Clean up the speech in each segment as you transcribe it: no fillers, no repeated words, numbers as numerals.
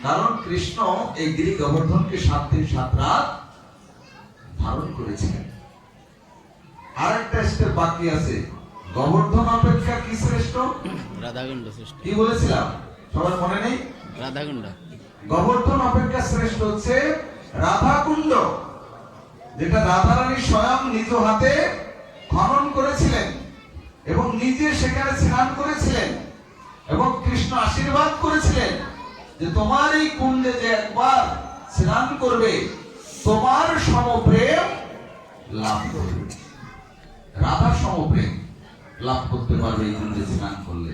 কারণ কৃষ্ণ এই গিরি গোবর্ধনকে 7 দিন 7 রাত ধারণ করেছিলেন। আরেকটা স্টেপ বাকি আছে, গোবর্ধন অপেক্ষা কি শ্রেষ্ঠ? রাধাকুণ্ড শ্রেষ্ঠ। কি বলেছিলাম সবার মনে নেই? রাধাকুণ্ড। গোবর্ধন অপেক্ষা শ্রেষ্ঠ হচ্ছে রাধাকুণ্ড, যেটা রাধারানী স্বয়ং নিজ হাতে খনন করেছিলেন এবং নিজে সেখানে স্নান করেছিলেন এবং কৃষ্ণ আশীর্বাদ করেছিলেন যে তোমার এই কুণ্ডে যে একবার স্নান করবে তোমার সমপ্রেম লাভ করবে, রাধা সমপ্রেম লাভ করতে পারবে এই কুণ্ডে স্নান করলে।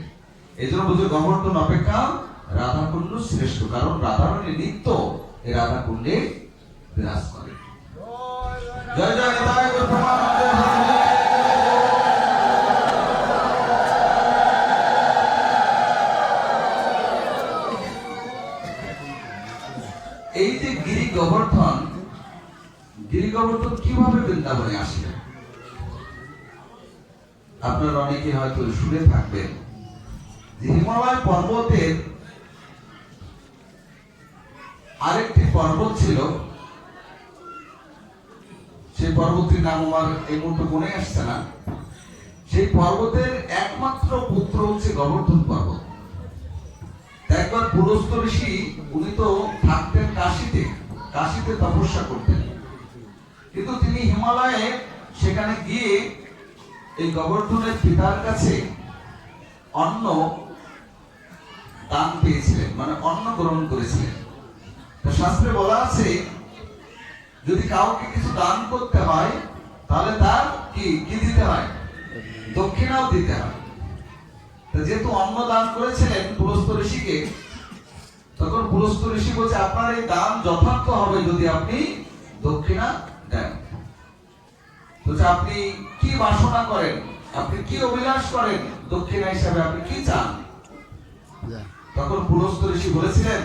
এই জন্য বলছে গোবর্ধন অপেক্ষা রাধাকুণ্ড শ্রেষ্ঠ, কারণ রাধারানী নিত্য এই রাধাকুণ্ডে বিরাজ করে। জয় জয় নিতাই গৌর প্রেমানন্দে হরি। এই যে গিরি গোবর্ধন কিভাবে বৃন্দাবনে আসলেন? আপনারা অনেকে হয়তো শুনে থাকবেন যে হিমালয় পর্বতের আরেকটি পর্বত ছিল, সেই পর্বতটির নাম আমার এই মুহূর্তে মনে আসছে না। সেই পর্বতের একমাত্র পুত্র হচ্ছে গোবর্ধন পর্বত। একবার পুরস্ত ঋষি, উনি তো থাকতেন কাশীতে তপস্যা করতেন, কিন্তু তিনি হিমালয়ে সেখানে গিয়ে এই গোবর্ধনের পিতার কাছে অন্ন দান পেয়েছিলেন, মানে অন্ন গ্রহণ করেছিলেন। শাস্ত্রে বলা আছে যদি কাউকে কিছু দান করতে হয় তাহলে তার কি দিতে হয়? দক্ষিণাও দিতে হয়। যেহেতু অন্ন দান করেছিলেন পুলস্ত ঋষিকে, তখন পুলস্ত ঋষি বলছে আপনার এই দান যথার্থ হবে যদি আপনি দক্ষিণা দেন। বলছে আপনি কি বাসনা করেন, আপনি কি অভিলাষ করেন, দক্ষিণা হিসাবে আপনি কি চান? তখন পুলস্ত ঋষি বলেছিলেন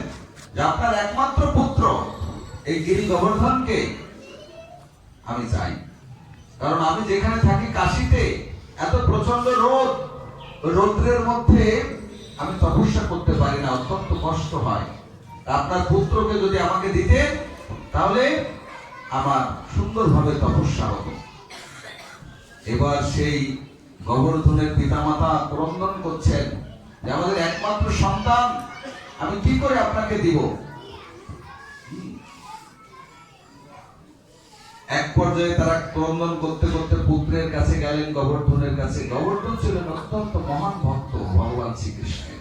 যে আপনার একমাত্র পুত্র এই গিরি গোবর্ধনকে আমি চাই, কারণ আমি যেখানে থাকি কাশীতে এত প্রচন্ড রৌদ্রের মধ্যে আমি তপস্যা করতে পারি না, অত্যন্ত কষ্ট হয়। আপনার পুত্রকে যদি আমাকে দিতেন তাহলে আমার সুন্দরভাবে তপস্যা হতো। এবার সেই গোবর্ধনের পিতামাতা ক্রন্দন করছেন যে আমাদের একমাত্র সন্তান, আমি কি করে আপনাকে দিব? এক পর্যায়ে তারা ক্রন্দন করতে করতে পুত্রের কাছে গেলেন, গোবর্ধনের কাছে। গোবর্ধন ছিলেন অত্যন্ত মহান ভক্ত ভগবান শ্রীকৃষ্ণের,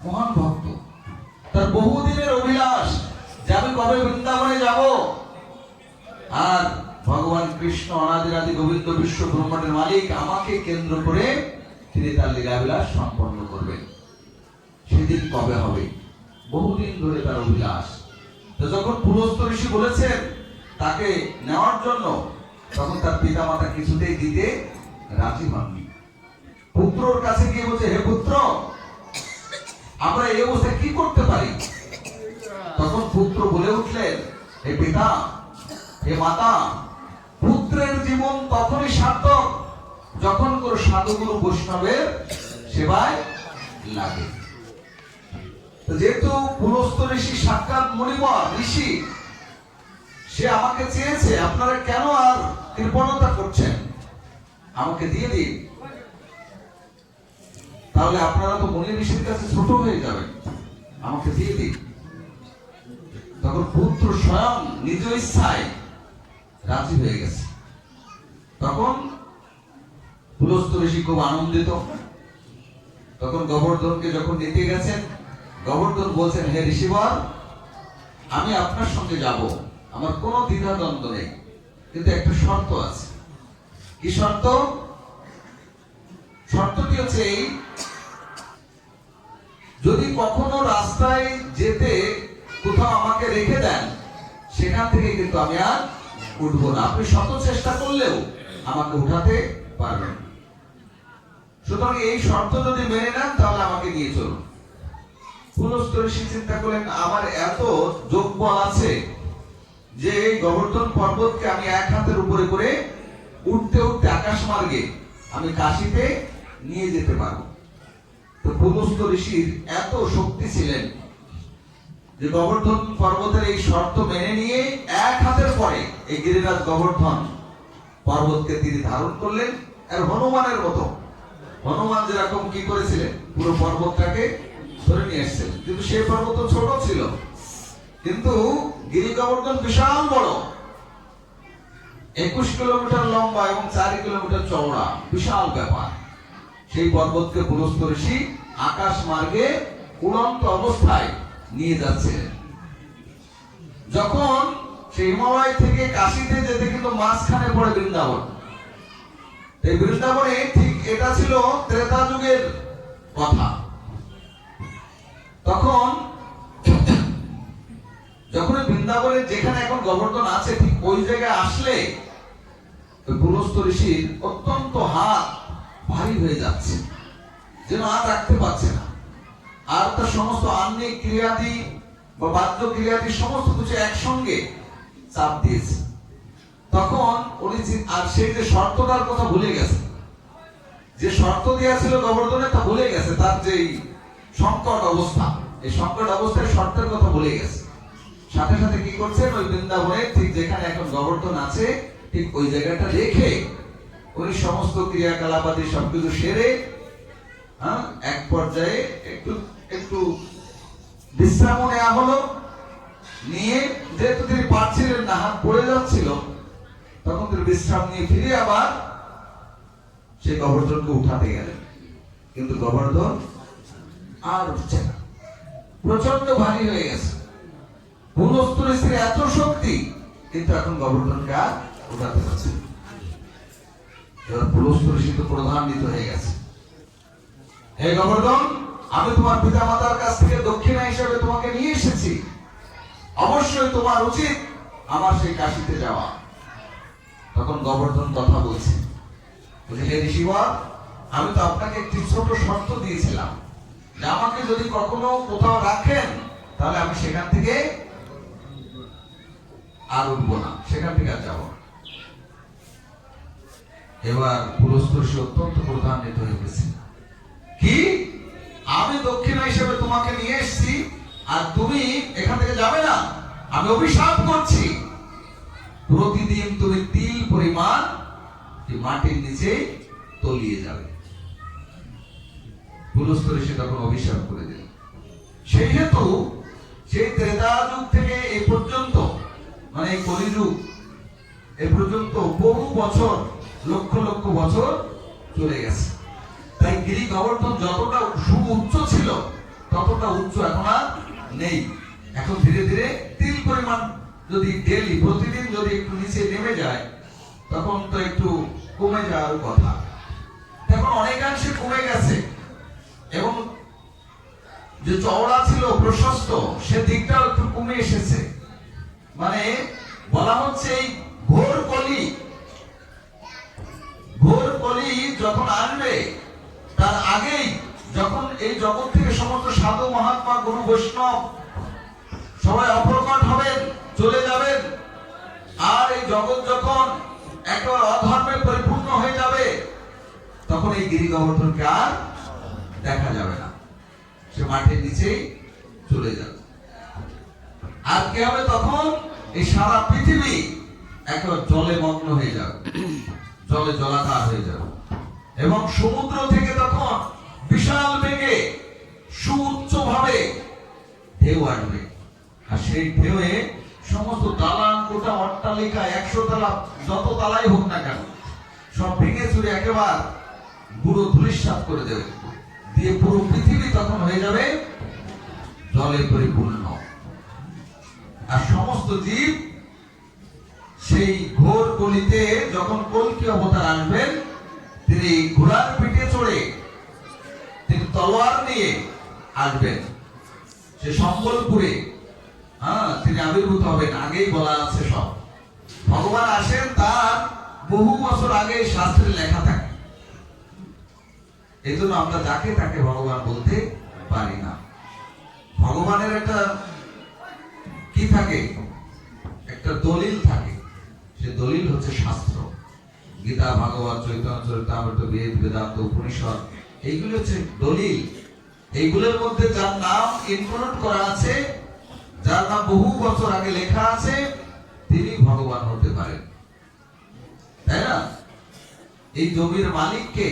মহান ভক্ত। তার বহুদিনের অভিলাষ যে আমি কবে বৃন্দাবনে যাব আর ভগবান কৃষ্ণ অনাদিরাদি গোবিন্দ বিশ্ব ব্রহ্মাণ্ডের মালিক আমাকে কেন্দ্র করে তিনি তার লীলাবিলাস সম্পন্ন করবেন, সেদিন কবে হবে? বহুদিন ধরে তার অভিলাষ। তো যখন পুলস্ত ঋষি বলেছেন তাকে নেওয়ার জন্য, তখন তার পিতামাতা কিছুতেই দিতে রাজি হননি। পুত্রর কাছে গিয়ে বলছে, হে পুত্র, আমরা এই অবস্থায় কি করতে পারি? তখন পুত্র বলে উঠলেন, হে পিতা, হে মাতা, পুত্রের জীবন তখনই সার্থক যখন কোন সাধুগুরু বৈষ্ণবের সেবায় লাগে। যেহেতু পুলস্ত ঋষি সাক্ষাৎ মণিবর ঋষি, সে আমাকে চেয়েছে, আপনারা কেন আর কৃপণতা করছেন? আমাকে দিয়ে দিন, তাহলে আপনারা তো মণি ঋষির কাছে ছোট হয়ে যাবেন, আমাকে দিয়ে দিন। তখন পুত্র স্বয়ং নিজ ইচ্ছায় রাজি হয়ে গেছে। তখন পুলস্ত ঋষি খুব আনন্দিত। তখন গোবর্ধনকে যখন নিতে গেছেন, গোবর্ধন বলছেন, হে ঋষিবর, আমি আপনার সঙ্গে যাব, আমার কোনো দ্বিধাদ্বন্দ্ব নেই, কিন্তু একটা শর্ত আছে। কি শর্ত? শর্তটি হচ্ছে এই, যদি কখনো রাস্তায় যেতে কোথাও আমাকে রেখে দেন, সেখান থেকে কিন্তু আমি আর উঠবো না। আপনি শত চেষ্টা করলেও আমাকে উঠাতে পারবেন। সুতরাং এই শর্ত যদি মেনে নেন তাহলে আমাকে নিয়ে চলুন। পুলস্ত ঋষি চিন্তা করলেন, আমার এত যোগবল আছে যে গোবর্ধন পর্বতকে আমি এক হাতের উপরে করে উঠতে উঠতে আকাশ মার্গে আমি কাশীতে নিয়ে যেতে পারবো। তো পুলস্ত ঋষির এত শক্তি ছিলেন যে গোবর্ধন পর্বতের এই শর্ত মেনে নিয়ে এক হাতের পরে এই গিরিরাজ গোবর্ধন পর্বতকে তিনি ধারণ করলেন। আর হনুমানের মতো, হনুমান যেরকম কি করেছিলেন, পুরো পর্বতটাকে ধরে নিয়ে এসেছিলেন, কিন্তু সেই পর্বত ছোট ছিল, কিন্তু গিরি গোবর্ধন বিশাল বড়, 21 কিলোমিটার লম্বা এবং 4 কিলোমিটার চওড়া, বিশাল ব্যাপার। সেই পর্বতকে পুলস্ত্য ঋষি আকাশ মার্গে উড়ন্ত অবস্থায় নিয়ে যাচ্ছিলেন। যখন সেই হিমালয় থেকে কাশীতে যেতে কিন্তু মাঝখানে পড়ে বৃন্দাবন। এই বৃন্দাবনে ঠিক এটা ছিল ত্রেতা যুগের কথা। তখন যখন বৃন্দাবনের যেখানে এখন গোবর্ধন আছে ঠিক ওই জায়গায় আসলে পুলস্ত্য ঋষির অত্যন্ত হাত ভারী হয়ে যাচ্ছে, যেন হাত রাখতে পারছে না। আর তার সমস্ত আহ্নিক ক্রিয়াদি বা বাদ্য ক্রিয়াদি সমস্ত কিছু একসঙ্গে চাপ দিয়েছে। তখন উনি আর সেই যে শর্তটার কথা ভুলে গেছে, যে শর্ত দিয়েছিল গোবর্ধনে তা ভুলে গেছে, তার যে সংকট অবস্থা, এই সংকট অবস্থায় শর্তের কথা ভুলে গেছে। সাথে সাথে কি করছেন, ওই বৃন্দাবনে ঠিক যেখানে এখন গোবর্ধন আছে ঠিক ওই জায়গাটা রেখে উনি সমস্ত ক্রিয়াকলাপাদি সবকিছু সেরে এক পর্যায়ে একটু একটু বিশ্রাম নেওয়া হলো। নিয়ে যেহেতু তিনি পারছিলেন না, হাত পড়ে যাচ্ছিল, তখন তিনি বিশ্রাম নিয়ে ফিরে আবার সেই গোবর্ধনকে উঠাতে গেলেন, কিন্তু গোবর্ধন আর উঠছে না, প্রচন্ড ভারী হয়ে গেছে। পুলস্ত্য ঋষির এত শক্তি, কিন্তু এখন গোবর্ধনকে আর উঠাতে পারছে না। এবার পুলস্ত্য ঋষি তো প্রধান্বিত হয়ে গেছে, হে গোবর্ধন, আমি তোমার পিতা মাতার কাছ থেকে দক্ষিণা হিসেবে তোমাকে নিয়ে এসেছি, অবশ্যই তোমার উচিত আমার সেই কাশীতে যাওয়া। তখন গোবর্ধন কথা বলছে, হে ঋষিবর, আমি তো আপনাকে একটি ছোট শর্ত দিয়েছিলাম যে আমাকে যদি কখনো কোথাও রাখেন তাহলে আমি সেখান থেকে আর উঠবো না, সেখান থেকে আর যাবো না। এবার পুলস্ত্য ঋষি অত্যন্ত ক্রোধান্বিত হয়ে গেছে, কি আমি দক্ষিণা হিসেবে তোমাকে নিয়ে এসেছি আর তুমি এখান থেকে যাবে না? আমি অভিশাপ করছি, প্রতিদিন তুমি তিল পরিমাণ মাটির নিচে তলিয়ে যাবে। পুলস্ত্য ঋষি তখন অভিশাপ করে দিল। সেই হেতু সেই ত্রেতা যুগ থেকে এই পর্যন্ত, মানে এই কলিযুগ এ পর্যন্ত বহু বছর, লক্ষ লক্ষ বছর চলে গেছে। তাই গিরি গোবর্ধন যতটা সুউচ্চ ছিল ততটা উচ্চ এখন আর নেই। এখন ধীরে ধীরে তিল পরিমাণ যদি ডেলি প্রতিদিন যদি একটু নিচে নেমে যায় তখন তো একটু কমে যাওয়ার কথা। এখন অনেকাংশে কমে গেছে এবং যে চওড়া ছিল প্রশস্ত সে দিকটাও একটু কমে এসেছে। মানে বলা হচ্ছে এই ঘোর কলি যখন আসবে তার আগেই, যখন এই জগৎ থেকে সমস্ত সাধু মহাত্মা গুরু বৈষ্ণব সবাই অপ্রকট হবেন, চলে যাবেন, আর এই জগৎ যখন একেবারে অধর্মে পরিপূর্ণ হয়ে যাবে তখন এই গিরি গোবর্ধনকে আর দেখা যাবে না, সে মাটির নিচেই চলে যাবে। আর কি হবে তখন? এই সারা পৃথিবী একেবারে জলে মগ্ন হয়ে যাবে, জলে জলাকার হয়ে যাবে এবং সমুদ্র থেকে তখন বিশাল বেগে সুউচ্চ ভাবে ঢেউ আসবে। আর সেই ঢেউয়ে সমস্ত দালান কোঠা অট্টালিকা 100 তলা যত তালাই হোক না কেন সব ভেঙে চুরে একেবারে পুরো ধূলিসাৎ করে দেবে, দিয়ে পুরো পৃথিবী তখন হয়ে যাবে জলে পরিপূর্ণ। আর সমস্ত জীব সেই ঘোর কলিতে যখন কল্কি অবতার আসবেন, তিনি ঘোড়ার পিঠে চড়ে তিনি তলোয়ার নিয়ে আসবেন, সে সম্বলপুরে তিনি আবির্ভূত হবেন। আগেই বলা আছে সব, ভগবান আসেন তার বহু বছর আগে শাস্ত্রে লেখা থাকে। এই জন্য আমরা যাকে তাকে ভগবান বলতে পারি না। ভগবানের একটা কি থাকে, একটা দলিল থাকে, সে দলিল হচ্ছে শাস্ত্র। গীতা, ভাগবত, চৈতন্য চরিতামৃত, বেদ, বেদান্ত, উপনিষদ, এইগুলো হচ্ছে দলিল। এইগুলোর মধ্যে যার নাম ইনক্লুড করা আছে যার নাম বহু বছর আগে লেখা আছে, তিনি ভগবান হতে পারেন, তাই না? এই জমির মালিককে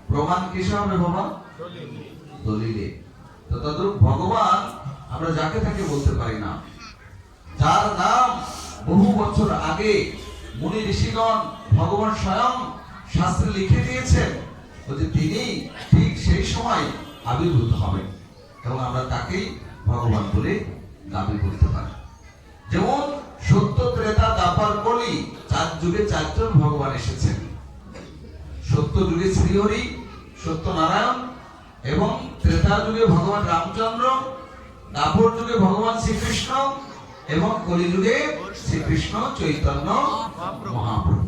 প্রমাণ কিসে হবে বাবা? দলিলে। তো তদ্রূপ ভগবান আমরা যাকে তাকে বলতে পারি না, যার নাম বহু বছর আগে মুনি ঋষিগণ ভগবান স্বয়ং শাস্ত্রে লিখে দিয়েছেন, যে তিনি ঠিক সেই সময় আবির্ভূত হবেন এবং আমরা তাকেই ভগবান বলে দাবি করতে পারি। যেমন সত্য, ত্রেতা, দ্বাপর, কলি, 4 যুগে 4 জন ভগবান এসেছেন। সত্য যুগে শ্রীহরি, সত্যনারায়ণ, এবং ত্রেতা যুগে ভগবান রামচন্দ্র, দ্বাপর যুগে ভগবান শ্রীকৃষ্ণ, এবং কলি যুগে শ্রীকৃষ্ণ চৈতন্য মহাপ্রভু।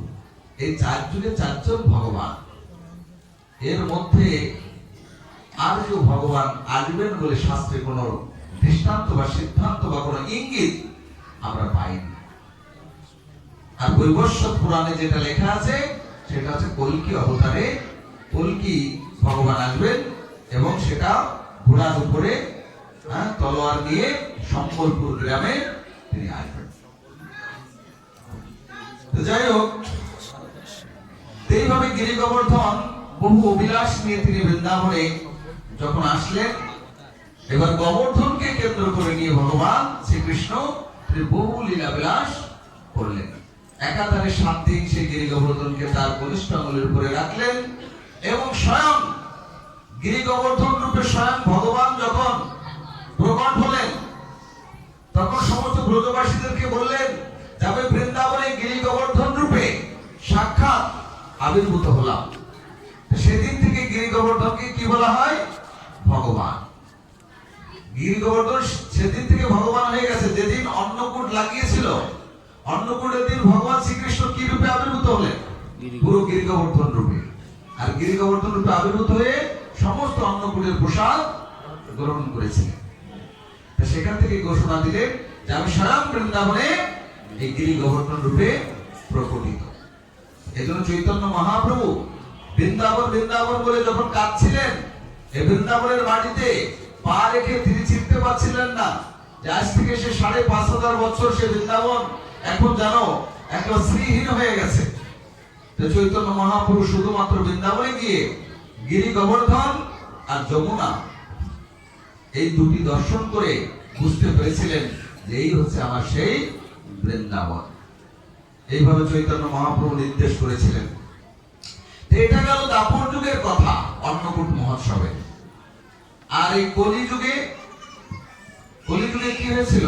এই 4 যুগে 4 জন ভগবান। এর মধ্যে আর কেউ ভগবান আসবেন বলে শাস্ত্রে কোনো দৃষ্টান্ত বা সিদ্ধান্ত বা কোনো ইঙ্গিত আমরা পাইনি। আর বৈবস্বত পুরাণে যেটা লেখা আছে সেটা হচ্ছে কল্কি অবতারে কল্কি ভগবান আসবেন এবং সেটা ঘোড়ার উপরে তলোয়ার নিয়ে সম্বলপুর গ্রামে তিনি আসবেন। তো যাই হোক, এইভাবে গিরি গোবর্ধন বহু অভিলাষ নিয়ে তিনি বৃন্দাবনে যখন আসলেন, এবার গোবর্ধনকে কেন্দ্র করে নিয়ে ভগবান শ্রীকৃষ্ণ তিনি বহু লীলা বিলাস করলেন। একাধারে 7 দিন সেই গিরি গোবর্ধনকে তার কনিষ্ঠ আঙ্গুলের উপরে রাখলেন এবং স্বয়ং গিরি গোবর্ধন রূপে স্বয়ং ভগবান যখন প্রকট হলেন, তখন সমস্ত ব্রজবাসীদেরকে বললেন, যাবে বৃন্দাবনে গিরি গোবর্ধন রূপে সাক্ষাৎ আবির্ভূত হলাম। সেদিন থেকে গিরি গোবর্ধনকে কি বলা হয়? ভগবান। গিরি গোবর্ধন সেদিন থেকে ভগবান হয়ে গেছে। যেদিন অন্নকূট লাগিয়েছিল, অন্নকূটের দিন ভগবান শ্রীকৃষ্ণ কি রূপে আবির্ভূত হলেন? পুরো গিরি গোবর্ধন রূপে। আর গিরি গোবর্ধন রূপে আবির্ভূত হয়ে সমস্ত অন্নকূটের প্রসাদ গ্রহণ করেছিলেন। সেখান থেকে ঘোষণা দিলেন যে আমি স্বয়ং বৃন্দাবনে এই গিরি গোবর্ধন রূপে প্রকটিত। এজন্য চৈতন্য মহাপ্রভু বৃন্দাবন বৃন্দাবন বলে যখন কাঁদছিলেন, এই বৃন্দাবনের মাটিতে পা রেখে তিনি চিনতে পারছিলেন না যে আজ থেকে সে 5,500 বছর সে বৃন্দাবন এখন জানো একবার শ্রীহীন হয়ে গেছে। চৈতন্য মহাপ্রভু শুধুমাত্র বৃন্দাবনে গিয়ে গিরি গোবর্ধন আর যমুনা এই দুটি দর্শন করে বুঝতে পেরেছিলেন যে এই হচ্ছে আমার সেই বৃন্দাবন। এইভাবে চৈতন্য মহাপ্রভু নির্দেশ করেছিলেন। এটা গেল দাপর যুগের কথা, অন্নকূট মহোৎসবে। আর এই কলিযুগে কি হয়েছিল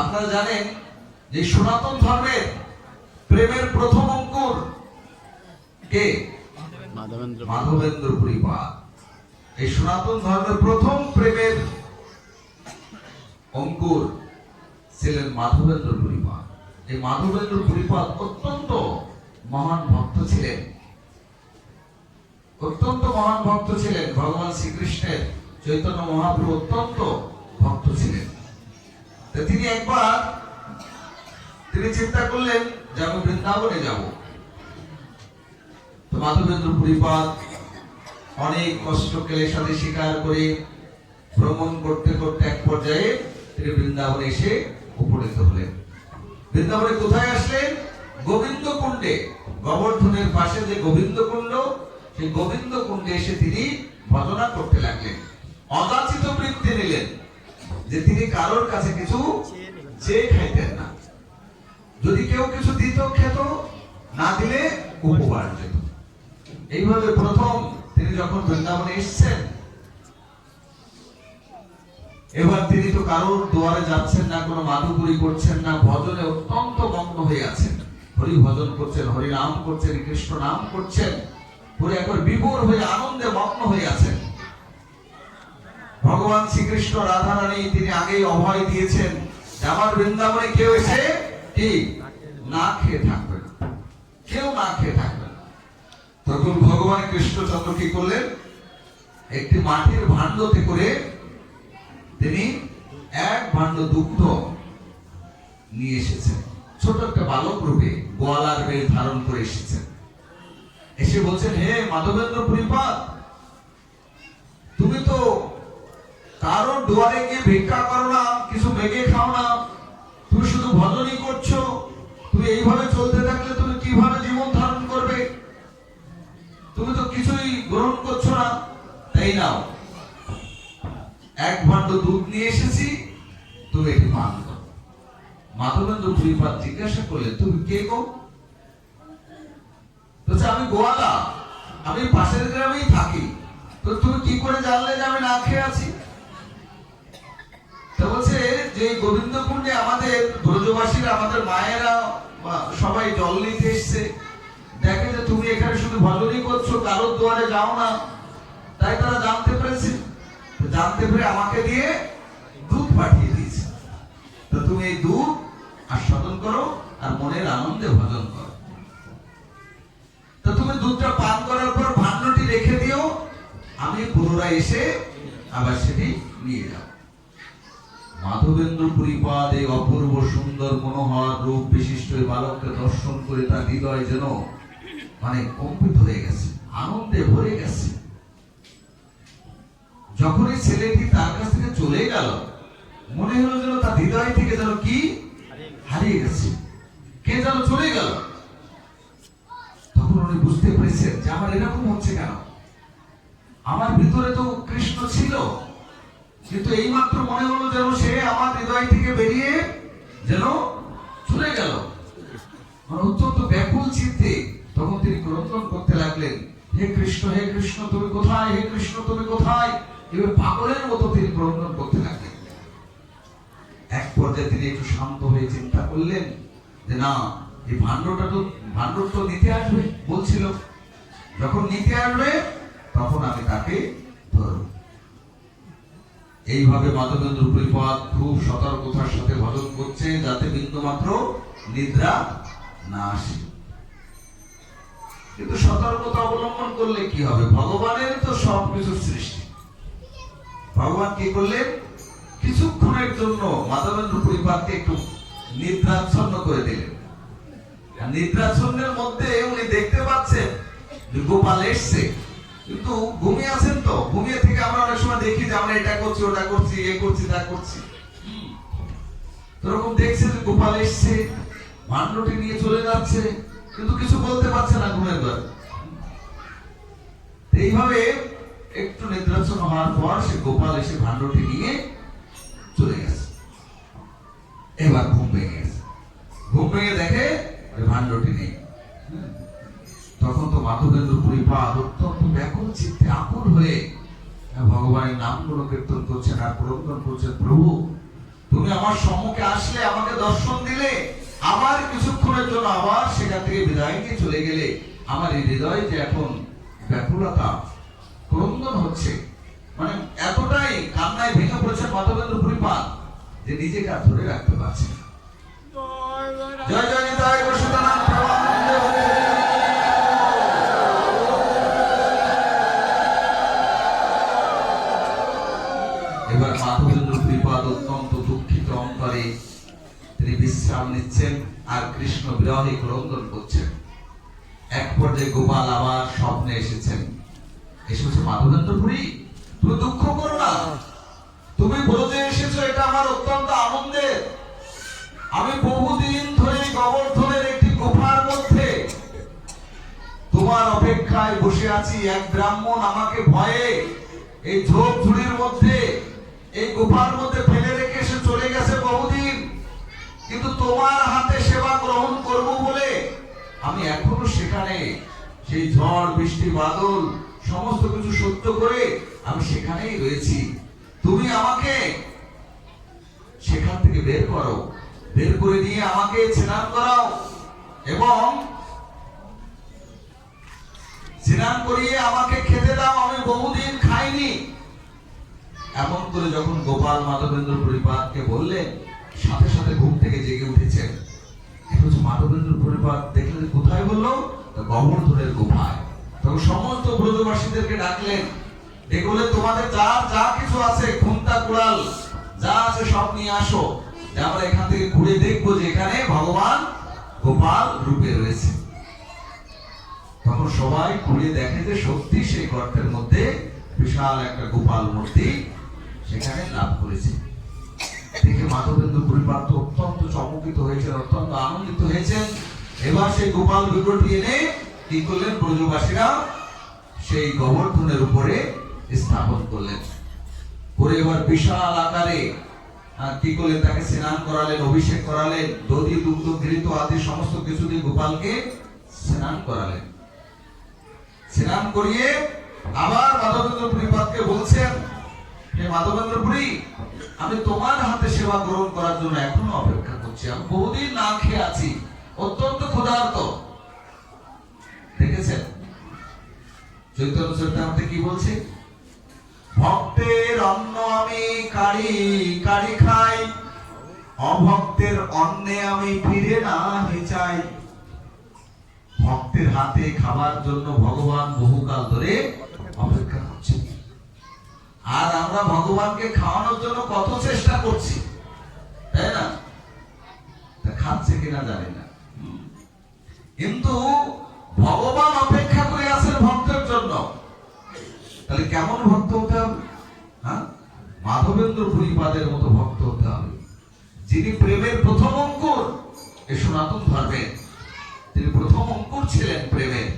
আপনারা জানেন যে সনাতন ধর্মের প্রেমের প্রথম অঙ্কুর কে? মাধবেন্দ্র পুরীপাদ। এই সনাতন ধর্মের প্রথম প্রেমের অঙ্কুর ছিলেন মাধবেন্দ্র পুরীপাদ। এই মাধবেন্দ্র পুরীপাদ অত্যন্ত মহান ভক্ত ছিলেন, অত্যন্ত মহান ভক্ত ছিলেন। ভগবান শ্রীকৃষ্ণের চৈতন্য মহাপ্রভু অত্যন্ত ভক্ত ছিলেন। তিনি একবার তিনি চিন্তা করলেন যে আমি বৃন্দাবনে যাব। তো মাধবেন্দ্র পুরীপাদ অনেক কষ্ট ক্লেশাদি স্বীকার করে ভ্রমণ করতে করতে এক পর্যায়ে তিনি বৃন্দাবনে এসে উপনীত হলেন। বৃন্দাবনে কোথায় আসলেন? গোবিন্দ কুণ্ডে। গোবর্ধনের পাশে যে গোবিন্দ কুণ্ড, সেই গোবিন্দ কুণ্ডে এসে তিনি ভজনা করতে লাগলেন। অযাচিত বৃত্তি নিলেন যে তিনি কারোর কাছে কিছু চেয়ে খাইতেন না। যদি কেউ কিছু দিত খেত, না দিলে উপহার যেত। এইভাবে প্রথম তিনি যখন বৃন্দাবনে এসেছেন, এবার তিনি তো কারোর দুয়ারে যাচ্ছেন না, কোনো মাধুপুরি করছেন না, ভজনে অত্যন্ত মগ্ন হয়ে আছেন। হরি ভজন করছেন, হরি নাম করছেন, কৃষ্ণ নাম করছেন, পুরো একবার বিভোর হয়ে আনন্দে মগ্ন হয়ে আছেন। ভগবান শ্রীকৃষ্ণ রাধা রানী তিনি আগেই অভয় দিয়েছেন যে আমার বৃন্দাবনে কেউ এসে কি না খেয়ে থাকবে না, কেউ না খেয়ে থাকবে না। তখন ভগবান কৃষ্ণচন্দ্র কি করলেন? একটি মাটির ভাণ্ডতে করে তিনি 1 ভাণ্ড দুগ্ধ নিয়ে এসেছেন। ছোট একটা বালক রূপে গোয়ালার বেশ ধারণ করে এসেছেন। এসে বলছেন, হে মাধবেন্দ্র পুরীপাদ, তুমি তো কারণ দুয়ারে গিয়ে ভিক্ষা করো না, কিছু মেঘে খাও না, তুমি শুধু ভজনই করছো। তুমি এইভাবে চলতে থাকলে তুমি কিভাবে জীবন ধারণ করবে? তুমি তো কিছুই গ্রহণ করছো না। তাই নাও, এক ভাণ্ড দুধ নিয়ে এসেছি, তুমি এটি পান করো। মাধবেন্দ্র পুরীপাদ জিজ্ঞাসা করলেন, তুমি কে গো? বলছে, আমি গোয়ালা, আমি পাশের গ্রামেই থাকি। তো তুমি কি করে জানলে যে আমি না খেয়ে আছি? তো বলছে যে গোবিন্দকুণ্ডে আমাদের ব্রজবাসীরা, আমাদের মায়েরা সবাই জল নিতে এসছে, দেখে যে তুমি এখানে শুধু ভজনই করছো, কারোর দুয়ারে যাও না, তাই তারা জানতে পেরেছে। জানতে পেরে আমাকে দিয়ে দুধ পাঠিয়ে দিয়েছে। তো তুমি এই দুধ আস্বাদন করো আর মনের আনন্দে ভজন করো। তো তুমি দুধটা পান করার পর ভাণ্ডটি রেখে দিও, আমি পুনরায় এসে আবার সেটি নিয়ে যাব। মাধবেন্দ্র পুরীপাদ এই অপূর্ব সুন্দর মনোহর রূপ বিশিষ্ট এই বালককে দর্শন করে তার হৃদয় যেন কম্পিত হয়ে গেছে, আনন্দে ভরে গেছে। যখন এই ছেলেটি তার কাছ থেকে চলে গেল, মনে হলো যেন তার হৃদয় থেকে যেন কি হারিয়ে গেছে, কে যেন চলে গেল। তখন উনি বুঝতে পেরেছেন যে আমার এরকম হচ্ছে কেন। আমার ভিতরে তো কৃষ্ণ ছিল, কিন্তু এইমাত্র মনে হলো যেন সে আমার হৃদয় থেকে বেরিয়ে যেন চলে গেল। অত্যন্ত ব্যাকুল চিত্তে তখন তিনি ক্রন্দন করতে লাগলেন, হে কৃষ্ণ, হে কৃষ্ণ তুমি কোথায়, হে কৃষ্ণ তুমি কোথায়? এবার পাগলের মতো তিনি ক্রন্দন করতে লাগলেন। এক পর্যায়ে তিনি একটু শান্ত হয়ে চিন্তা করলেন যে না, এই ভাণ্ডটা তো নিতে আসবে বলছিল, যখন নিতে আসবে তখন আমি তাকে ধরব। এইভাবে মাধবেন্দ্র পুরীপাদ খুব সতর্কতার সাথে ভজন করছে, যাতে বিন্দুমাত্র নিদ্রা না আসে। কিন্তু সতর্কতা অবলম্বন করলে কি হবে? ভগবানের তো সবকিছু সৃষ্টি। ভগবান কি করলেন? কিছুক্ষণের জন্য মাধবেন্দ্র পুরীপাদকে একটু নিদ্রাচ্ছন্ন করে দিলেন। নিদ্রাচ্ছন্নের মধ্যে উনি দেখতে পাচ্ছেন যে গোপাল এসছে, কিন্তু ঘুমিয়ে আছেন। তো ঘুমিয়ে থেকে আমরা অনেক সময় দেখি যে আমরা এটা করছি, ওটা করছি, এ করছি, তা করছি। এরকম দেখছে যে গোপাল এসছে, ভাণ্ডটি নিয়ে চলে যাচ্ছে, কিন্তু কিছু বলতে পারছে না ঘুমের ঘরে। এইভাবে একটু নিদ্রাচ্ছন্ন হওয়ার পর সে গোপাল এসে ভাণ্ডটি নিয়ে চলে গেছে। এবার ঘুম ভেঙে গেছে, ঘুম ভেঙে দেখে ভাণ্ডটি নেই। তখন তো মাধবেন্দ্র পুরীপাদ অত্যন্ত ব্যাকুল চিত্তে আকুল হয়ে ভগবানের নামগুলো কীর্তন করছেন আর প্রবন্ধন করছেন, প্রভু তুমি আমার সম্মুখে আসলে, আমাকে দর্শন দিলে, আবার কিছুক্ষণের জন্য আবার সেখান থেকে বিদায় নিয়ে চলে গেলে, আমার এই হৃদয় যে এখন ব্যাকুলতা ক্রন্দন হচ্ছে, এতটাই কান্নায় ভেঙে পড়েছেন মাধবেন্দ্র পুরীপাদ যে নিজেকে আর ধরে রাখতে পারছে না। জয় জয় নিতাই বসুদানন্দ প্রেমানন্দে হরে। এবার মাধবেন্দ্র পুরীপাদ অত্যন্ত দুঃখিত অন্তরে তিনি বিশ্রাম নিচ্ছেন আর কৃষ্ণ বিরহে ক্রন্দন করছেন। এক পর্যায়ে গোপাল আবার স্বপ্নে এসেছেন, এসেছে মাধবেন্দ্র পুরী, তুমি দুঃখ করো না, তুমি ব্রজে এসেছো, এটা আমার অত্যন্ত আনন্দের। আমি বহুদিন ধরে গোবর্ধনের একটি গুফার মধ্যে তোমার অপেক্ষায় বসে আছি। এক ব্রাহ্মণ আমাকে ভয়ে এই ঝোপ ঝুড়ির মধ্যে, এই গুফার মধ্যে ফেলে রেখে সে চলে গেছে বহুদিন, কিন্তু তোমার হাতে সেবা গ্রহণ করব বলে আমি এখনো সেখানে, সেই ঝড় বৃষ্টি বাদল সমস্ত কিছু সহ্য করে আমি সেখানেই রয়েছি। তুমি আমাকে সেখান থেকে বের করো, বের করে নিয়ে আমাকে স্নান করাও এবং স্নান করিয়ে আমাকে খেতে দাও, আমি বহুদিন খাইনি। এমন করে যখন গোপাল মাধবেন্দ্র পুরীপাদকে বললেন, সাথে সাথে ঘুম থেকে জেগে উঠেছেন। মাধবেন্দ্র পুরীপাদ দেখলেন কোথায়, বললো গোবর্ধনের গুফায়। তখন সমস্ত ব্রজবাসীদেরকে ডাকলেন, এগুলো তোমাদের যা কিছু আছে, খুন্তা কুড়াল যা আছে সব নিয়ে আসো, আমরা এখান থেকে ঘুরে দেখবো যে এখানে ভগবান গোপাল রূপে রয়েছে। তখন সবাই ঘুরে দেখে যে সত্যি সেই গর্তের মধ্যে বিশাল একটা গোপাল মূর্তি সেখানে লাভ করেছে। দেখে মাধবেন্দ্র পরিপাত অত্যন্ত চমকিত হয়েছেন, অত্যন্ত আনন্দিত হয়েছেন। এবার সেই গোপাল বিগ্রহটি এনে কি করলেন, ব্রজবাসীরা সেই গোবর্ধনের উপরে স্থাপন করলেন। করে এবার বিশাল আকারে কি করলেন, তাকে স্নান করালেন, অভিষেক করালেন, দধি দুগ্ধ ঘৃত আদি সমস্ত কিছু দিয়ে গোপালকে স্নান করালেন। স্নান করিয়ে আবার মাধবেন্দ্র পরিপাতকে বলছেন, হে মাধবেন্দ্র পুরী, আমি তোমার হাতে সেবা গ্রহণ করার জন্য এখনো অপেক্ষা করছি। আমি বহুদিন না খেয়ে আছি, অত্যন্ত ক্ষুধার্ত। দেখেছেন চৈতন্য চরিতামৃতে কি বলছে, ভক্তের অন্ন আমি কাড়ি কাড়ি খাই, অভক্তের অন্নে আমি ফিরে না চাই। ভক্তের হাতে খাবার জন্য ভগবান বহুকাল ধরে অপেক্ষা করছে, আর আমরা ভগবানকে খাওয়ানোর জন্য কত চেষ্টা করছি, তাই না? তা খাচ্ছে কিনা জানি না, কিন্তু ভগবান অপেক্ষা করে আছেন ভক্তের জন্য। তাহলে কেমন ভক্ত হতে হবে? হ্যাঁ, মাধবেন্দ্র পুরীপাদের মতো ভক্ত হতে হবে, যিনি প্রেমের প্রথম অঙ্কুর। এই সনাতন ধর্মের তিনি প্রথম অঙ্কুর ছিলেন প্রেমের,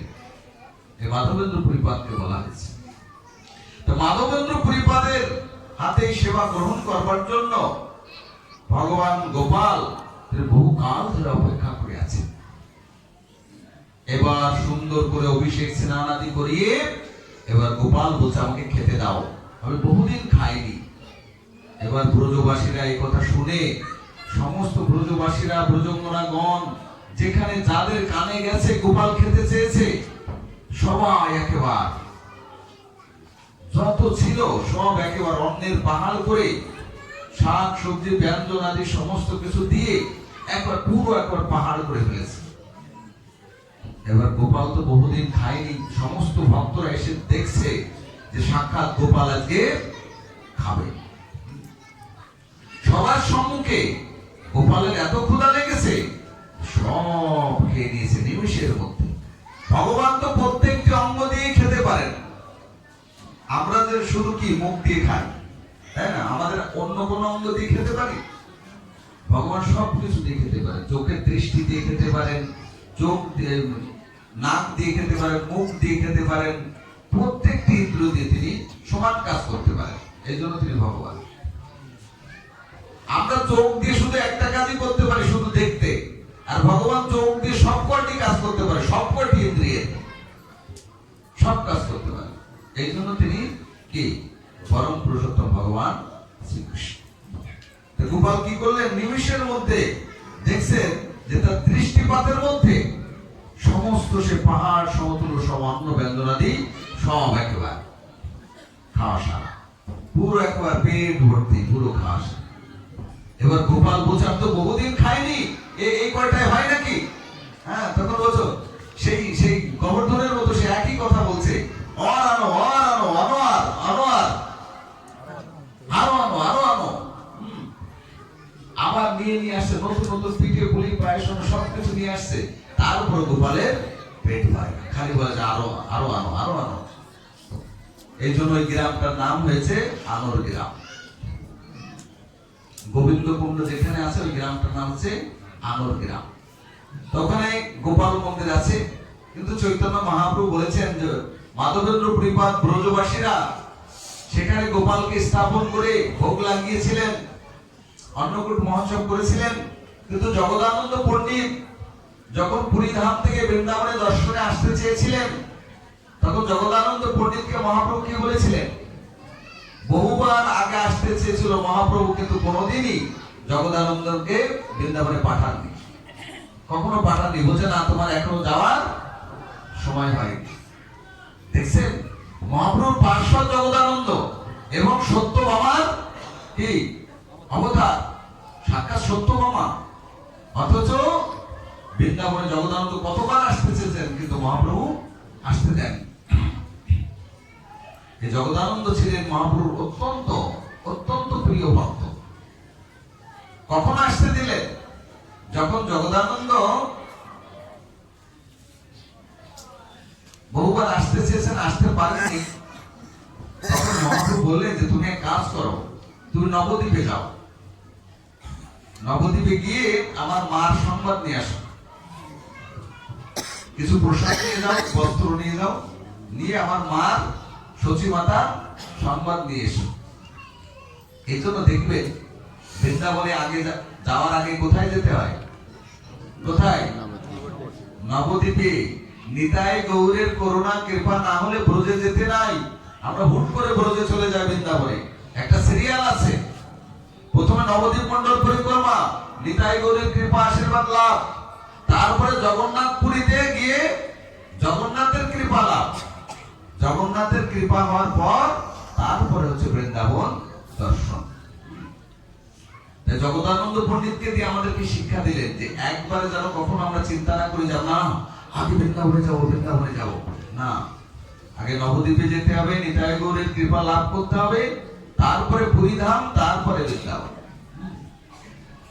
এই মাধবেন্দ্র পুরীপাদকে বলা হয়েছে। তো মাধবেন্দ্র পুরীপাদের হাতে সেবা গ্রহণ করবার জন্য ভগবান গোপাল তিনি বহু কাল ধরে অপেক্ষা করে আছেন। এবার সুন্দর করে অভিষেক স্নান আদি করিয়ে এবার গোপাল বলছে, আমাকে খেতে দাও, আমি বহুদিন খাইনি। এবার ব্রজবাসীরা এই কথা শুনে, সমস্ত ব্রজবাসীরা ব্রজঙ্গনাগণ যেখানে যাদের কানে গেছে গোপাল খেতে চেয়েছে, সবাই একেবারে যত ছিল সব একেবারে অন্নের পাহাড় করে শাক সবজি ব্যঞ্জন আদি সমস্ত কিছু দিয়ে একবার পুরো একবার পাহাড় করে ফেলেছে। এবার গোপাল তো বহুদিন খায়নি, সমস্ত ভক্তরা এসে দেখছে যে সাক্ষাৎ গোপাল আজকে খাবে। সবার সম্মুখে গোপালের এত ক্ষুধা লেগেছে, সব খেয়ে নিয়েছে নিমিষের মধ্যে। ভগবান তো প্রত্যেকটি অঙ্গ দিয়ে খেতে পারেন, আমরা যে শুধু কি মুখ দিয়ে খাই, তাই না? আমাদের অন্য কোনো অঙ্গ দিয়ে খেতে পারি? ভগবান সব কিছু দিয়ে খেতে পারেন। চোখের দৃষ্টি দিয়ে খেতে পারেন, চোখ দিয়ে, নাক দিয়ে খেতে পারেন, মুখ দিয়ে খেতে পারেন, প্রত্যেকটি ইন্দ্রিয় দিয়ে তিনি সমান কাজ করতে পারেন। এই জন্য তিনি ভগবান। আমরা চোখ দিয়ে শুধু একটা কাজই করতে পারি, শুধু দেখতে, আর ভগবান চোখ দিয়ে সব কয়টি কাজ করতে পারে, সব কয়টি ইন্দ্রিয়ে সব কাজ করতে পারে। এই জন্য তিনি কি পরম পুরুষোত্তম ভগবান শ্রীকৃষ্ণ। গোপাল কি করলেন, নিমিষের মধ্যে দেখছেন যে তার দৃষ্টিপাতের মধ্যে সমস্ত সে পাহাড় সমতুল্য সব অন্ন ব্যঞ্জনাদি সব একেবারে খাওয়া সারা, পুরো একবার পেট ভর্তি পুরো খাওয়া সারা। এবার গোপাল বলছে, আমি তো বহুদিন খাইনি, এই কয়টায় হয় নাকি? হ্যাঁ, তখন বলছো সেই সেই গোবর্ধনের মতো সে একই কথা বলছে, আর আনো আর আনো আনো আর আনো আর আরো আনো আরো আনো। আবার নিয়ে আসছে নতুন নতুন পিঠে পুলি পায়েস সবকিছু নিয়ে আসছে। তার উপর গোপালের পেট ভরে, খালি বলে যে আরো আরো আনো আরো আনো। এই জন্য ওই গ্রামটার নাম হয়েছে আনোর গ্রাম। গোবিন্দকুণ্ড যেখানে আছে ওই গ্রামটার নাম হচ্ছে আনোর গ্রাম। তো ওখানে গোপাল মন্দির আছে, কিন্তু চৈতন্য মহাপ্রভু বলেছেন যে মাধবেন্দ্র পুরীপাদ ব্রজবাসীরা সেখানে গোপালকে স্থাপন করে ভোগ লাগিয়েছিলেন, অন্নকূট মহোৎসব করেছিলেন। কিন্তু জগদানন্দ পণ্ডিত যখন পুরী ধাম থেকে বৃন্দাবনে দর্শনে আসতে চেয়েছিলেন, তখন জগদানন্দ পণ্ডিতকে মহাপ্রভু কি বলেছিলেন? বহুবার আগে আসতে চেয়েছিল মহাপ্রভু, কিন্তু কোনোদিনই জগদানন্দকে বৃন্দাবনে পাঠাননি, কখনো পাঠাননি। বলছে না, তোমার এখনো যাওয়ার সময় হয়নি। দেখছেন, মহাপ্রভুর পার্শ্বদ জগদানন্দ এবং সত্যভামার কি অবতার, সাক্ষাৎ সত্যভামা, অথচ বৃন্দাবনে জগদানন্দ কতবার আসতে চেয়েছেন, কিন্তু মহাপ্রভু আসতে দেন। এই জগদানন্দ ছিলেন মহাপ্রভুর অত্যন্ত অত্যন্ত প্রিয় ভক্ত। কখন আসতে দিলেন? যখন জগদানন্দ বহুবার আসতে চেয়েছেন, আসতে পারেননি, তখন মহাপ্রভু বললেন যে তুমি এক কাজ করো, তুমি নবদ্বীপে যাও, নবদ্বীপে গিয়ে আমার মার সংবাদ নিয়ে আসো, কিছু প্রসাদ নিয়ে যাও, বস্ত্র নিয়ে যাও, নিয়ে আমার মার সচিমাতা সংবাদ নিয়ে এসো। এই জন্য দেখবেন বৃন্দাবনে আগে যাওয়ার আগে কোথায় যেতে হয়? কোথায়? নবদ্বীপে। নিতাই গৌরের করুণা কৃপা না হলে ব্রজে যেতে নাই। আমরা হুট করে ব্রজে চলে যাই বৃন্দাবনে, একটা সিরিয়াল আছে। প্রথমে নবদ্বীপ মন্ডল পরিক্রমা, নিতাই গৌরের কৃপা আশীর্বাদ লাভ, তারপরে জগন্নাথ পুরীতে গিয়ে জগন্নাথের কৃপা লাভ, জগন্নাথের কৃপা হওয়ার পর তারপরে হচ্ছে বৃন্দাবন দর্শন। জগদানন্দ পণ্ডিতকে দিয়ে আমাদেরকে শিক্ষা দিলেন যে একবারে যেন কখনো আমরা চিন্তা না করে যাব না আগে বৃন্দাবনে যাবো, বৃন্দাবনে যাবো না, আগে নবদ্বীপে যেতে হবে, নিতাই গৌরের কৃপা লাভ করতে হবে, তারপরে পুরীধাম, তারপরে বৃন্দাবন।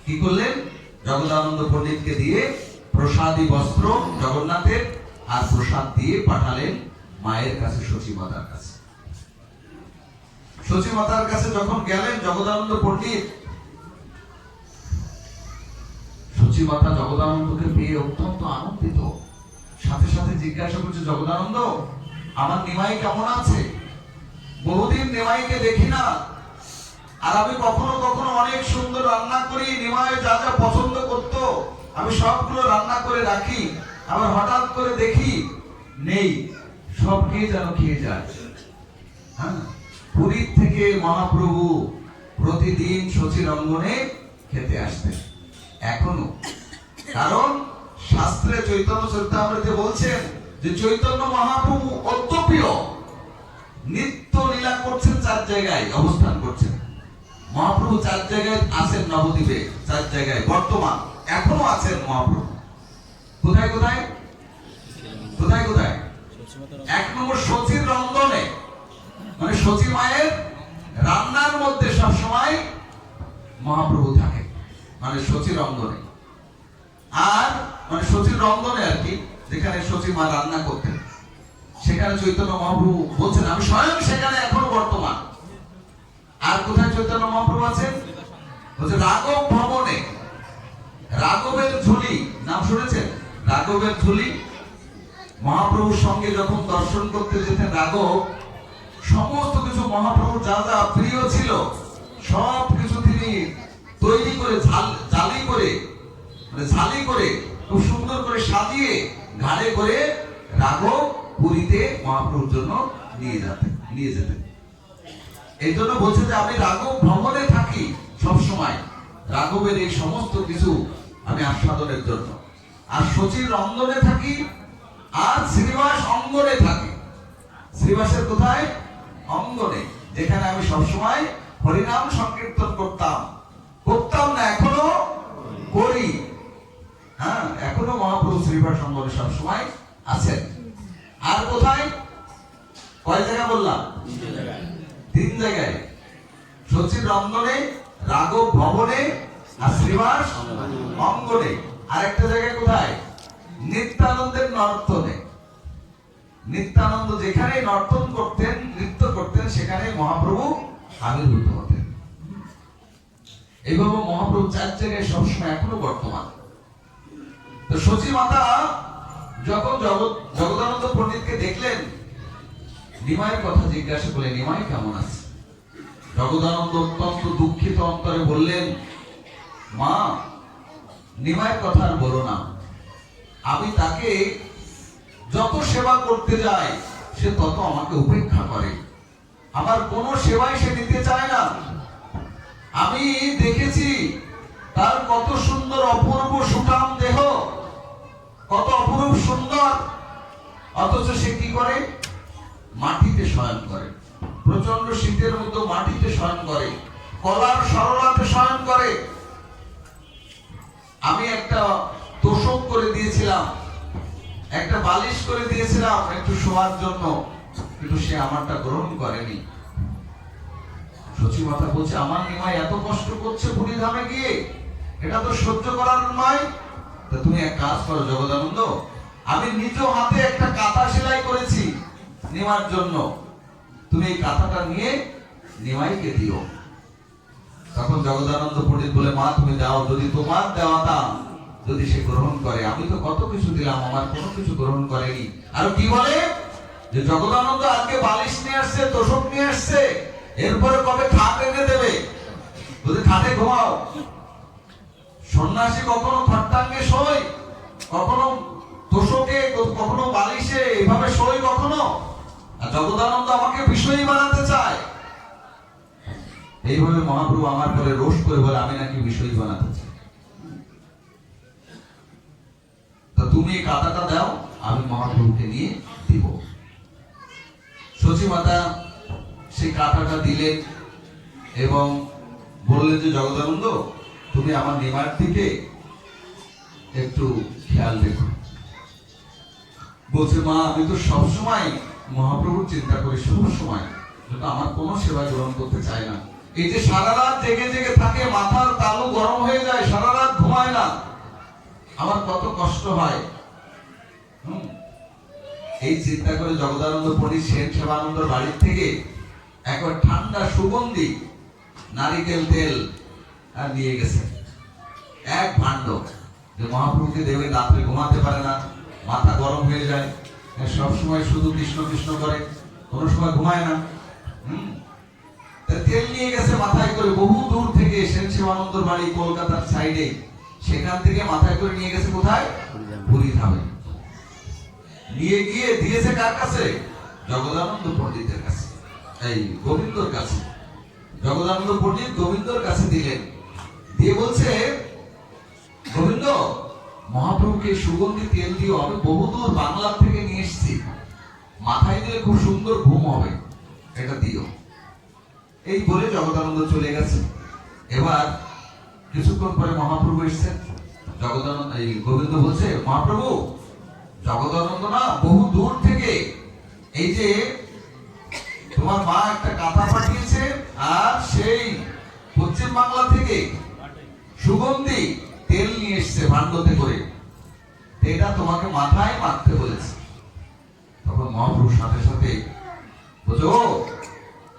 কি করলেন? জগদানন্দ পণ্ডিতকে দিয়ে প্রসাদী বস্ত্র জগন্নাথের আর প্রসাদ দিয়ে পাঠালেন মায়ের কাছে, সচিমাতার কাছে। সচিমাতার কাছে যখন গেলেন জগদানন্দ পণ্ডিত, সচিমাতা জগদানন্দকে পেয়ে অত্যন্ত আনন্দিত, সাথে সাথে জিজ্ঞাসা করছে, জগদানন্দ আমার নিমাই কেমন আছে? বহুদিন নিমাইকে দেখি না, আর আমি কখনো কখনো অনেক সুন্দর রান্না করি, নিমাই যা যা পছন্দ করত আমি সবগুলো রান্না করে রাখি, আবার হঠাৎ করে দেখি নেই, সব খেয়ে যেন খেয়ে যায়। হ্যাঁ, পুরীর থেকে মহাপ্রভু প্রতিদিন সচির অঙ্গনে খেতে আসতেন এখনো, কারণ শাস্ত্রে চৈতন্য চরিতামৃতে বলছেন যে চৈতন্য মহাপ্রভু অদ্যপীয় নিত্য লীলা করছেন, 4 জায়গায় অবস্থান করছেন। মহাপ্রভু 4 জায়গায় আছেন নবদ্বীপে, 4 জায়গায় বর্তমান এখনো আছেন মহাপ্রভু। কোথায় কোথায়? কোথায় কোথায়? 1 নম্বর সচির রন্ধনে, মানে সচি মায়ের রান্নার মধ্যে সব সময় মহাপ্রভু থাকে, মানে সচির রন্ধনে। আর মানে সচির রন্ধনে আর কি, যেখানে সচি মা রান্না করতেন সেখানে চৈতন্য মহাপ্রভু বলছেন আমি স্বয়ং সেখানে এখনো বর্তমান। আর কোথায় চৈতন্য মহাপ্রভু আছেন? বলছে রাঘব ভবনে, রাঘবের ঝুলি নাম শুনেছেন? রাঘবের ঝুলি, মহাপ্রভুর সঙ্গে যখন দর্শন করতে যেতেন রাঘব, সমস্ত কিছু মহাপ্রভুর যা যা প্রিয় ছিল সব কিছু তিনি তৈরি করে ঝালি করে খুব সুন্দর করে সাজিয়ে ঘাড়ে করে রাঘব পুরীতে মহাপ্রভুর জন্য নিয়ে যেতেন। এই জন্য বলছে যে আমি রাঘব ভ্রমণে থাকি সব সময়, রাঘবের এই সমস্ত কিছু আমি আস্বাদনের জন্য, আর সচির রন্ধনে থাকি, আর শ্রীনিবাস অঙ্গনে থাকি। শ্রীনিবাসের কোথায়? অঙ্গনে, যেখানে আমি সবসময় হরিনাম সংকীর্তন করতাম না, এখনো করি। হ্যাঁ, এখনো মহাপ্রভু শ্রীনিবাস অঙ্গনে সবসময় আছেন। আর কোথায়? কয় জায়গা বললাম? 3 জায়গায়, সচির রন্ধনে, রাঘব ভবনে, আর শ্রীনিবাস অঙ্গনে। আর একটা জায়গায় কোথায়? নিত্যানন্দের নর্তনে। নিত্যানন্দ যেখানে নর্তন করতেন, নৃত্য করতেন, সেখানে মহাপ্রভু আবির্ভূত হতেন। এইভাবে মহাপ্রভু 4 জায়গায় সবসময় এখনো বর্তমান। তো সচি মাতা যখন জগদানন্দ পণ্ডিতকে দেখলেন, নিমাইয়ের কথা জিজ্ঞাসা করলেন, নিমাই কেমন আছে? জগদানন্দ অত্যন্ত দুঃখিত অন্তরে বললেন, মা নিমাইয়ের কথা আর বলো না, আমি তাকে যত সেবা করতে যাই সে তত আমাকে উপেক্ষা করে, আমার কোন সেবাই সে নিতে চায় না। আমি দেখেছি তার কত সুন্দর অপূর্ব সুঠাম দেহ, কত অপূর্ব সুন্দর, অথচ সে কি করে? মাটিতে শয়ন করে, প্রচন্ড শীতের মধ্যে মাটিতে শয়ন করে, কলার সরলাতে শয়ন করে। আমি একটা তোষক করে দিয়েছিলাম, একটা বালিশ করে দিয়েছিলাম একটু শোয়ার জন্য, কিন্তু সে আমারটা গ্রহণ করেনি। সচি মাতা বলছে, আমার নিমাই এত কষ্ট করছে পুরীধামে গিয়ে, এটা তো সহ্য করার নয়। তা তুমি এক কাজ করো জগদানন্দ, আমি নিজ হাতে একটা কাঁথা সেলাই করেছি নিমার জন্য, তুমি এই কাঁথাটা নিয়ে নিমাইকে দিও। জগদানন্দ পণ্ডিত বলে, মা তুমি দাও, যদি তোমার দেওয়াটা যদি সে গ্রহণ করে, আমি তো কত কিছু দিলাম, আমার কোনো কিছু গ্রহণ করেনি। আর কি বলে যে জগদানন্দ আজকে বালিশ নিয়ে আসছে, তোষক নিয়ে আসছে, এরপরে কবে খাট এনে দেবে, যদি খাটে ঘুমাও। সন্ন্যাসী কখনো খট্টাঙ্গে শোয়, কখনো তোষকে, কখনো বালিশে, এভাবে শোয় কখনো। আর জগদানন্দ আমাকে বিষয়ী বানাতে চায়। এইভাবে মহাপ্রভু আমার পরে রোষ করে বলে, আমি নাকি বিষয়ী বানাতে চাই। তা তুমি এই কাঁটাটা দাও, আমি মহাপ্রভুকে নিয়ে দিব। সচিমাতা সেই কাঁটাটা দিলেন এবং বললেন যে জগদানন্দ, তুমি আমার নিমার দিকে একটু খেয়াল রেখো। বলছে, মা আমি তো সবসময় মহাপ্রভুর চিন্তা করি, সবসময়, কিন্তু আমার কোনো সেবা গ্রহণ করতে চাই না। এই যে সারা রাত জেগে জেগে থাকে, মাথার তালু গরম হয়ে যায়, সারা রাত ঘুমায় না, আমার কত কষ্ট হয়। এই চিন্তা করে জগদানন্দ পণ্ডিত সেন সেবানন্দর বাড়ির থেকে একবার ঠান্ডা সুগন্ধি নারিকেল তেল আর নিয়ে গেছে এক ভাণ্ড, যে মহাপ্রভুকে দেবে। রাত্রে ঘুমাতে পারে না, মাথা গরম হয়ে যায়, সবসময় শুধু কৃষ্ণ কৃষ্ণ করে, কোনো সময় ঘুমায় না। তেল নিয়ে গেছে মাথায় করে, বহু দূর থেকে, সেন সেবানন্দর বাড়ি কলকাতার সাইডে, সেখান থেকে মাথায় করে নিয়ে গেছে কোথায়? পুরী ধামে নিয়ে গিয়ে দিয়েছে কার কাছে? জগদানন্দ পণ্ডিতের কাছে, এই গোবিন্দর কাছে। জগদানন্দ পণ্ডিত গোবিন্দর কাছে দিলেন, দিয়ে বলছে, গোবিন্দ, মহাপ্রভুকে সুগন্ধি তেল দিও, আমি বহুদূর বাংলা থেকে নিয়ে এসেছি, মাথায় দিলে খুব সুন্দর ঘুম হবে, এটা দিও। এই বলে জগদানন্দ চলে গেছে। এবার কিছুক্ষণ পরে মহাপ্রভু এসেছেন। জগদানন্দ, এই গোবিন্দ বলছে, মহাপ্রভু, জগদানন্দ না বহু দূর থেকে এই যে তোমার মা একটা কাঁথা পাঠিয়েছে, আর সেই পশ্চিম বাংলা থেকে সুগন্ধি তেল নিয়ে এসছে ভাণ্ডতে করে, এটা তোমাকে মাথায় মাখতে বলেছে। তখন মহাপ্রভুর সাথে সাথে বলছে, ও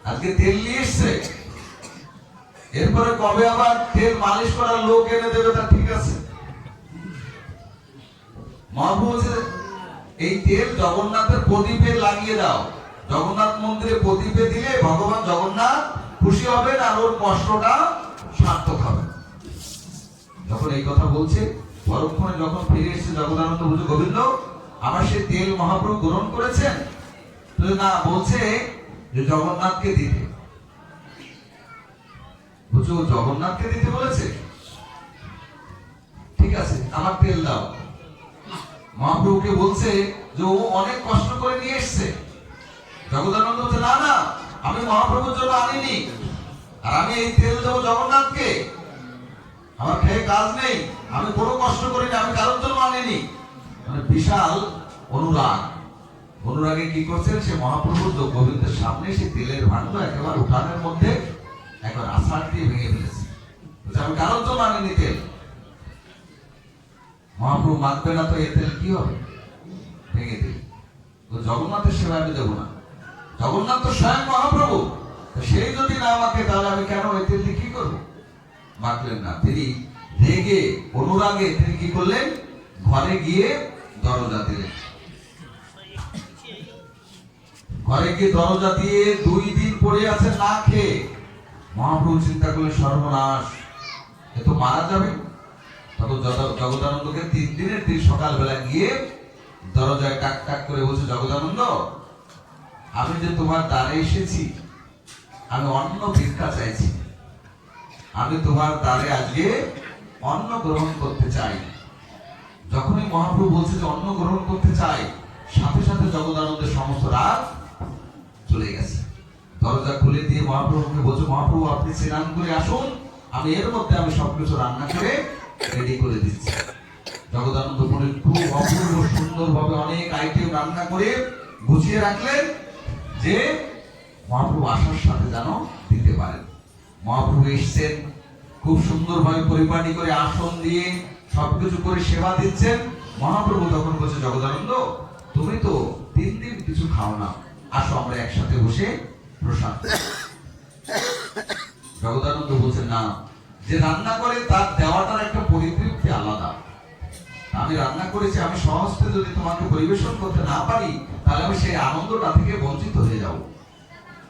আজকে তেল নিয়ে এসছে, এরপরে কবে আবার তেল মালিশ করার লোক এনে দেবে, তা ঠিক আছে। মহাপ্রভু বলছে, এই তেল জগন্নাথের প্রদীপে লাগিয়ে দাও, জগন্নাথ মন্দিরে প্রদীপে দিলে ভগবান জগন্নাথ খুশি হবেন, আর ওর কষ্টটা সার্থক হবে। যখন এই কথা বলছে, পরক্ষণে যখন ফিরে এসেছে জগদানন্দ বলছে, গোবিন্দ, আমার সেই তেল মহাপ্রভু গ্রহণ করেছেন? না, বলছে যে জগন্নাথকে দিতে। বলছে, ও জগন্নাথকে দিতে বলেছে, ঠিক আছে, আমার তেল দাও। মহাপ্রভুকে বলছে যে ও অনেক কষ্ট করে নিয়ে এসছে। জগদানন্দ বলছে, না না, আমি মহাপ্রভুর জন্য আনিনি, আর আমি এই তেল দেবো জগন্নাথকে, আমার খেয়ে কাজ নেই, আমি কোনো কষ্ট করিনি, আমি কারোর জন্য আনিনি। মানে বিশাল অনুরাগ। অনুরাগে কি করছেন, সে মহাপ্রভুর গোবিন্দের সামনে সে তেলের ভাণ্ড একেবারে উঠানের মধ্যে একবার আষাঢ় দিয়ে ভেঙে ফেলেছে। আমি কারোর জন্য আনিনি তেল। মহাপ্রভু মানবে না তো, এ তেল কি হবে, ভেঙে দিল। জগন্নাথের সেবা আমি দেবো না, জগন্নাথ তো স্বয়ং মহাপ্রভু, সেই যদি না আমাকে, তাহলে আমি কেন ওই তেল দিয়ে কি করবো? মানলেন না তিনি। রেগে অনুরাগে তিনি কি করলেন, ঘরে গিয়ে দরজা দিলেন। ঘরে গিয়ে দরজা দিয়ে 2 দিন পড়ে আছে না খেয়ে। মহাপ্রভু চিন্তা করলেন, সর্বনাশ, এ তো মারা যাবে। তখন জগদানন্দকে 3 দিনের দিন সকালবেলা গিয়ে দরজায় টাক টাক করে বলছে, জগদানন্দ, আমি যে তোমার দ্বারে এসেছি, আমি অন্ন ভিক্ষা চাইছি, আমি তোমার দ্বারে আজকে অন্ন গ্রহণ করতে চাই। যখনই মহাপ্রভু বলছে যে অন্ন গ্রহণ করতে চাই, সাথে সাথে জগদানন্দের সমস্ত রাগ চলে গেছে। দরজা খুলে দিয়ে মহাপ্রভুকে বলছে, মহাপ্রভু আপনি স্নান করে আসুন, আমি এর মধ্যে আমি সবকিছু রান্না করে রেডি করে দিচ্ছি। জগদানন্দ পণ্ডিত খুব অপূর্ব সুন্দর ভাবে অনেক আইটেম রান্না করে গুছিয়ে রাখলেন, যে মহাপ্রভু আসার সাথে যেন দিতে পারেন। মহাপ্রভু এসছেন, খুব সুন্দরভাবে পরিপাটি করে আসন দিয়ে সবকিছু করে সেবা দিচ্ছেন। মহাপ্রভু তখন বলছে, জগদানন্দ, তুমি তো 3 দিন কিছু খাও না, আসো আমরা একসাথে বসে প্রসাদ। জগদানন্দ বলছেন, না, যে রান্না করে তার দেওয়াটার একটা পরিতৃপ্তি আলাদা। আমি রান্না করেছি, আমি সহজে যদি তোমাকে পরিবেশন করতে না পারি তাহলে আমি সেই আনন্দটা থেকে বঞ্চিত হয়ে যাব।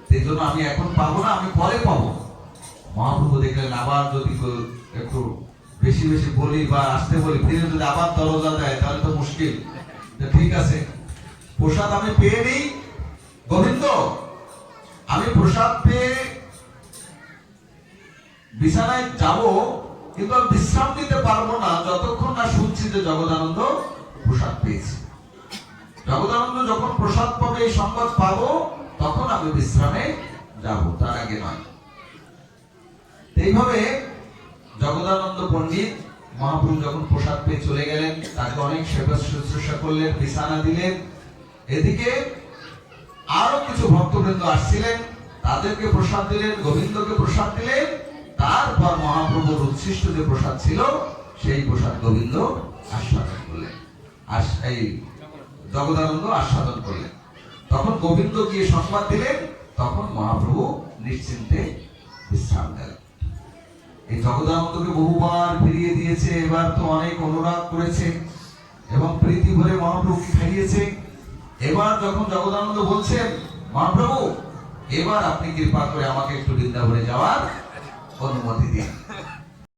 সেই জন্য আমি এখন পাবো না, আমি পরে পাবো। মহাপ্রভু দেখলেন আবার যদি একটু বেশি বেশি বলি বা আসতে বলি, ফিরে যদি আবার দরজা দেয় তাহলে তো মুশকিল। ঠিক আছে, প্রসাদ আমি পেয়ে নিই। গোবিন্দ, আমি প্রসাদ পেয়ে বিছানায় যাব, কিন্তু আমি বিশ্রাম নিতে পারবো না যতক্ষণ না শুনছি যে জগদানন্দ প্রসাদ পেয়েছে। জগদানন্দ যখন প্রসাদ পাবে, এই সংবাদ পাবো, তখন আমি বিশ্রামে যাব, তার আগে নয়। এইভাবে জগদানন্দ পণ্ডিত মহাপ্রভু যখন প্রসাদ পেয়ে চলে গেলেন, তাকে অনেক সেবা শুশ্রূষা করলেন, বিছানা দিলেন। এদিকে আরো কিছু ভক্তবৃন্দ আসছিলেন, তাদেরকে প্রসাদ দিলেন, গোবিন্দকে প্রসাদ দিলেন। তারপর মহাপ্রভুর উচ্ছিষ্ট যে প্রসাদ ছিল, সেই প্রসাদ গোবিন্দ আস্বাদন করলেন, এই জগদানন্দ আস্বাদন করলেন। তখন গোবিন্দ গিয়ে সংবাদ দিলেন, তখন মহাপ্রভু নিশ্চিন্তে বিশ্রাম গেলেন। এই জগদানন্দকে বহুবার ফিরিয়ে দিয়েছে, এবার তো অনেক অনুরাগ করেছে এবং প্রীতি ভরে মহাপ্রভুকে খাইয়েছে। এবার যখন জগদানন্দ বলছেন, মহাপ্রভু এবার আপনি কৃপা করে আমাকে একটু বৃন্দাবনে যাওয়ার অনুমতি দিন।